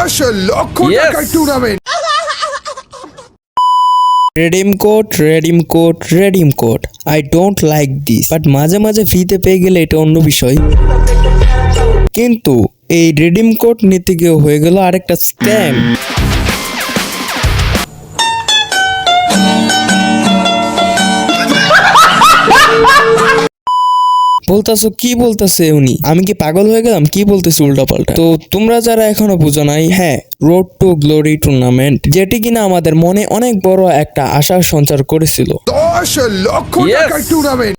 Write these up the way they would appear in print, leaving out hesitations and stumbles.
10 লক্ষ টাকার tournament. Redeem code I don't like this, but মাঝে মাঝে ফ্রিতে পেয়ে গেলে এটা অন্য বিষয়। কিন্তু এই রেডিম কোড নিতে গিয়ে হয়ে গেল আরেকটা স্ক্যাম। বলতাছো কি বলতেছে উনি? আমি কি পাগল হয়ে গেলাম? কি বলতেছি উল্টা পাল্টা? তো তোমরা যারা এখনো বুঝো নাই, হ্যাঁ, রোড টু গ্লোরি টুর্নামেন্ট, যেটি কিনা আমাদের মনে অনেক বড় একটা আশার সঞ্চার করেছিল। 10 লক্ষ টাকার টুর্নামেন্ট।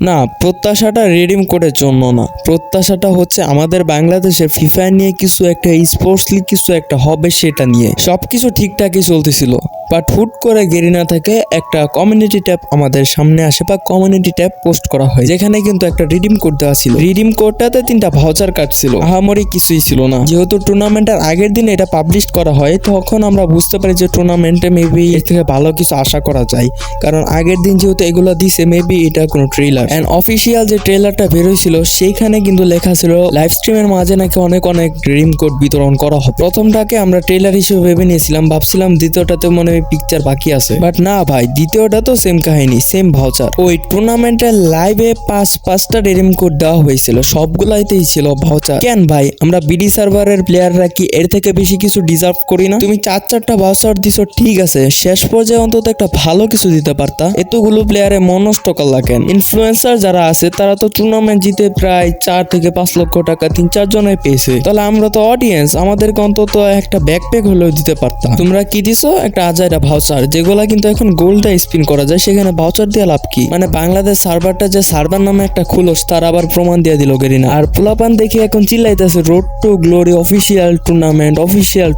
না, প্রত্যাশাটা রিডিম কোডের জন্য না, প্রত্যাশাটা হচ্ছে আমাদের বাংলাদেশে ফিফা নিয়ে কিছু একটা স্পোর্টস লিগ কিছু একটা হবে, সেটা নিয়ে সবকিছু ঠিকঠাকই চলতেছিল। বাট হুট করে গেরিনা থেকে একটা কমিউনিটি ট্যাব আমাদের সামনে আসে বা কমিউনিটি ট্যাব পোস্ট করা হয়, যেখানে কিন্তু একটা রিডিম কোড দেওয়া ছিল। রিডিম কোডটাতে 3টা ভাউচার কার্ড ছিল, আহামরি কিছুই ছিল না। যেহেতু টুর্নামেন্টের আগের দিন এটা পাবলিশ করা হয়, তখন আমরা বুঝতে পারি যে টুর্নামেন্টে মেবি এর থেকে ভালো কিছু আশা করা যায়, কারণ আগের দিন যেহেতু এগুলো দিছে, মেবি এটা কোনো ট্রেলার। এন্ড অফিসিয়াল যে ট্রেলারটা বেরোইছিল সেইখানে কিন্তু লেখা ছিল লাইভ স্ট্রিমের মাঝে নাকি অনেক রিডিম কোড বিতরণ করা হবে। প্রথমটাকে আমরা ট্রেলার হিসেবে ভেবে নিয়েছিলাম, ভাবছিলাম দ্বিতীয়টাতে মনে হয় পিকচার বাকি আছে, বাট না ভাই, দ্বিতীয়টা তো সেম কাহিনী, সেম ভাউচার। ওই টুর্নামেন্টের লাইভে 5টা রিডিম কোড দেওয়া হয়েছিল, সবগুলাইতেই ছিল ভাউচার। কেন ভাই, আমরা বিডি সার্ভারের প্লেয়াররা কি এর থেকে বেশি কিছু ডিজার্ভ করি না? তুমি 4টা ভাউচার দিছো, ঠিক আছে, শেষ পর্যায়ে অন্তত একটা ভালো কিছু দিতে পারতা। এতগুলো প্লেয়ারে মন নষ্ট করলা কেন? ইনফ্লুয়েন্সার যারা আছে তারা তো টুর্নামেন্ট জিতে প্রায় 4 থেকে 5 লক্ষ টাকা 3-4 জনে পেয়েছে, তাহলে আমরা তো অডিয়েন্স, আমাদেরকে অন্তত একটা ব্যাকপ্যাক হলেও দিতে পারতাম। তোমরা কি দিছো? একটা আজাইরা ভাউচার, যেগুলা কিন্তু এখন গোল্ডে স্পিন করা যায়, সেখানে ভাউচার দিয়ে লাভ কি? মানে বাংলাদেশ সার্ভারটা যে সার্ভার নামে একটা খুলস, তার আবার প্রমাণ দিয়ে দিল গেরিনা। আর পোলাপান দেখি এখন চিল্লাইতেছে road to glory official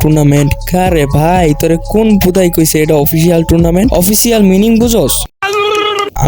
tournament. কারে ভাই, তোরে কোন বুধাই কইছে এটা অফিসিয়াল টুর্নামেন্ট? অফিসিয়াল মিনিং বুঝোস?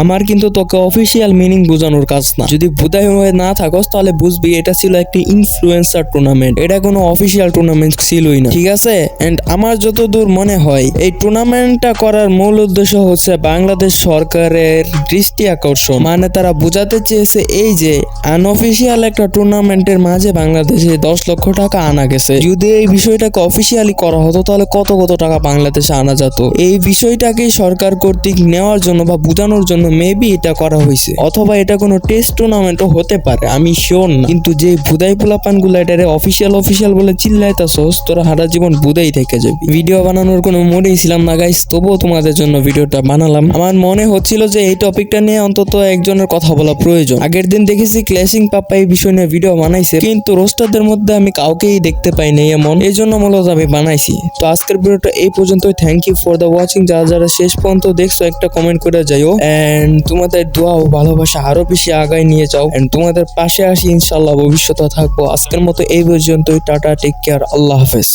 আমার কিন্তু তোকে অফিসিয়াল মিনিং বোঝানোর কাজ না। যদি বুধাই হয়ে না থাকস তাহলে বুঝবি এটা ছিল একটি ইনফ্লুয়েন্সার টুর্নামেন্ট, এটা কোনো অফিসিয়াল টুর্নামেন্ট ছিলই না, ঠিক আছে? এন্ড আমার যতদূর মনে হয় এই টুর্নামেন্টটা করার মূল উদ্দেশ্য হচ্ছে বাংলাদেশ সরকারের দৃষ্টি আকর্ষণ। মানে তারা বোঝাতে চেয়েছে এই যে আনঅফিসিয়াল একটা টুর্নামেন্টের মাঝে বাংলাদেশে 10 লক্ষ টাকা আনা গেছে। যদি এই বিষয়টাকে অফিসিয়ালি করা হতো তাহলে কত টাকা বাংলাদেশে আনা যেত। এই বিষয়টাকে সরকার কর্তৃক নেওয়ার জন্য বা বোঝানোর জন্য মেবি এটা করা হয়েছে, অথবা এটা কোনো টেস্ট টুর্নামেন্টও হতে পারে, আমি শিওর না। কিন্তু যে বুদাই পোলাপান গুলা এটারে অফিসিয়াল বলে চিল্লাইতাছস, তোরা সারা জীবন বুদাই থেকে যাবি। ভিডিও বানানোর কোনো মোডেই ছিলাম না গাইস, তবুও তোমাদের জন্য ভিডিওটা বানালাম। আমার মনে হচ্ছিল যে এই টপিকটা নিয়ে অন্তত একজনের কথা বলা প্রয়োজন। আগের দিন দেখেছি ক্ল্যাশিং পাপ্পা এই বিষয় নিয়ে ভিডিও বানাইছে, কিন্তু রোস্টারদের মধ্যে আমি কাউকেই দেখতে পাই নাই এমন, এই জন্য মূলত আমি বানাইছি। তো আজকের ভিডিওটা এই পর্যন্তই। Thank you for the watching. যারা শেষ পর্যন্ত দেখছো একটা কমেন্ট করে যাইও, এন্ড তোমাদের দোয়া ও ভালোবাসা আরো বেশি আগায় নিয়ে যাও, এন্ড তোমাদের পাশে আসি ইনশাল্লাহ, ভবিষ্যতে থাকবো। আজকের মতো এই পর্যন্তই, টাটা, টেক কেয়ার, আল্লাহ হাফেজ।